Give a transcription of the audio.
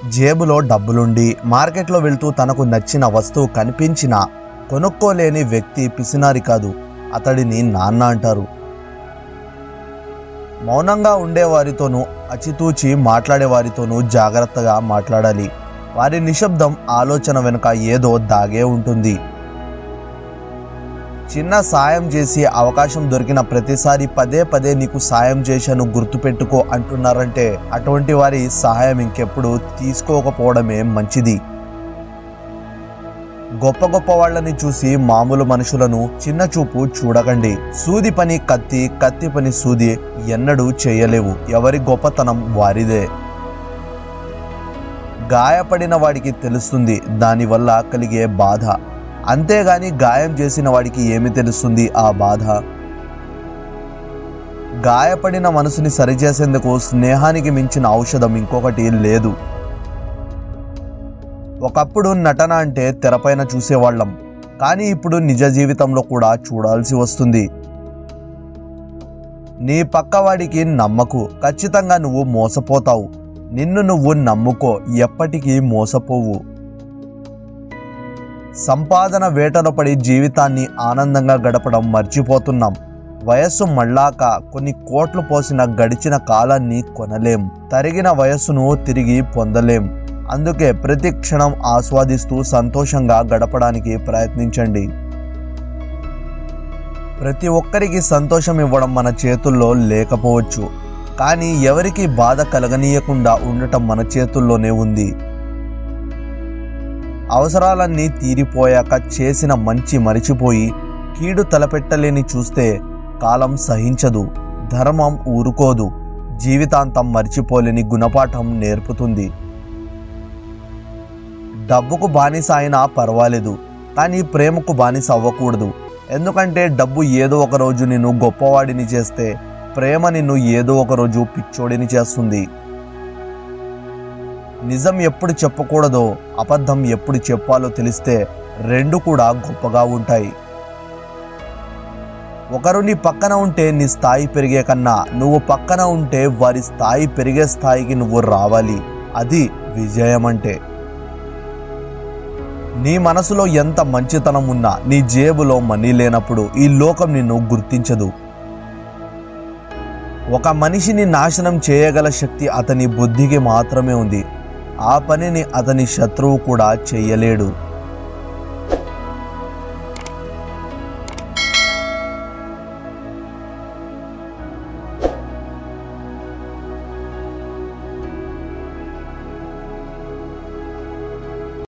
జేబులో డబ్బులుండి మార్కెట్లో వెళ్తూ తనకు నచ్చిన వస్తువు కనిపించినా కొనుక్కోలేని వ్యక్తి పిసినారి కాదు, అతడిని నాన్న అంటారు. మౌనంగా ఉండేవారితోనూ అచితూచి మాట్లాడేవారితోనూ జాగ్రత్తగా మాట్లాడాలి. వారి నిశ్శబ్దం ఆలోచన వెనుక ఏదో దాగే ఉంటుంది. చిన్న సాయం చేసి అవకాశం దొరికిన ప్రతిసారి పదే పదే నీకు సాయం చేశాను గుర్తుపెట్టుకో అంటున్నారంటే అటువంటి వారి సహాయం ఇంకెప్పుడు తీసుకోకపోవడమే మంచిది. గొప్ప గొప్ప వాళ్ళని చూసి మామూలు మనుషులను చిన్న చూపు చూడకండి. సూది పని కత్తి, కత్తి పని సూది ఎన్నడూ చేయలేవు. ఎవరి గొప్పతనం వారిదే. గాయపడిన వాడికి తెలుస్తుంది దానివల్ల కలిగే బాధ, అంతేగాని గాయం చేసిన వాడికి ఏమి తెలుస్తుంది ఆ బాధ. గాయపడిన మనసుని సరిచేసేందుకు స్నేహానికి మించిన ఔషధం ఇంకొకటి లేదు. ఒకప్పుడు నటన అంటే తెరపైన చూసేవాళ్ళం, కానీ ఇప్పుడు నిజ జీవితంలో కూడా చూడాల్సి వస్తుంది. నీ పక్కవాడికి నమ్మకు, ఖచ్చితంగా నువ్వు మోసపోతావు. నిన్ను నువ్వు నమ్ముకో, ఎప్పటికీ మోసపోవు. సంపాదన వేటలో పడి జీవితాన్ని ఆనందంగా గడపడం మర్చిపోతున్నాం. వయస్సు మళ్ళాక కొన్ని కోట్లు పోసిన గడిచిన కాలాన్ని కొనలేం. తరిగిన వయస్సును తిరిగి పొందలేం. అందుకే ప్రతి క్షణం ఆస్వాదిస్తూ సంతోషంగా గడపడానికి ప్రయత్నించండి. ప్రతి ఒక్కరికి సంతోషం ఇవ్వడం మన చేతుల్లో లేకపోవచ్చు, కానీ ఎవరికి బాధ కలగనీయకుండా ఉండటం మన చేతుల్లోనే ఉంది. అవసరాలన్నీ తీరిపోయాక చేసిన మంచి మరిచిపోయి కీడు తలపెట్టలేని చూస్తే కాలం సహించదు, ధర్మం ఊరుకోదు, జీవితాంతం మర్చిపోలేని గుణపాఠం నేర్పుతుంది. డబ్బుకు బానిస అయినా పర్వాలేదు, కానీ ప్రేమకు బానిస అవ్వకూడదు. ఎందుకంటే డబ్బు ఏదో ఒకరోజు నిన్ను గొప్పవాడిని చేస్తే ప్రేమ నిన్ను ఏదో ఒకరోజు పిచ్చోడిని చేస్తుంది. నిజం ఎప్పుడు చెప్పకూడదో, అబద్ధం ఎప్పుడు చెప్పాలో తెలిస్తే రెండు కూడా గొప్పగా ఉంటాయి. ఒకరు నీ పక్కన ఉంటే నీ స్థాయి పెరిగే కన్నా నువ్వు పక్కన ఉంటే వారి స్థాయి పెరిగే స్థాయికి నువ్వు రావాలి. అది విజయం అంటే. నీ మనసులో ఎంత మంచితనం ఉన్నా నీ జేబులో మనీ లేనప్పుడు ఈ లోకం నిన్ను గుర్తించదు. ఒక మనిషిని నాశనం చేయగల శక్తి అతని బుద్ధికి మాత్రమే ఉంది. ఆ పనిని అతని శత్రువు కూడా చెయ్యలేడు.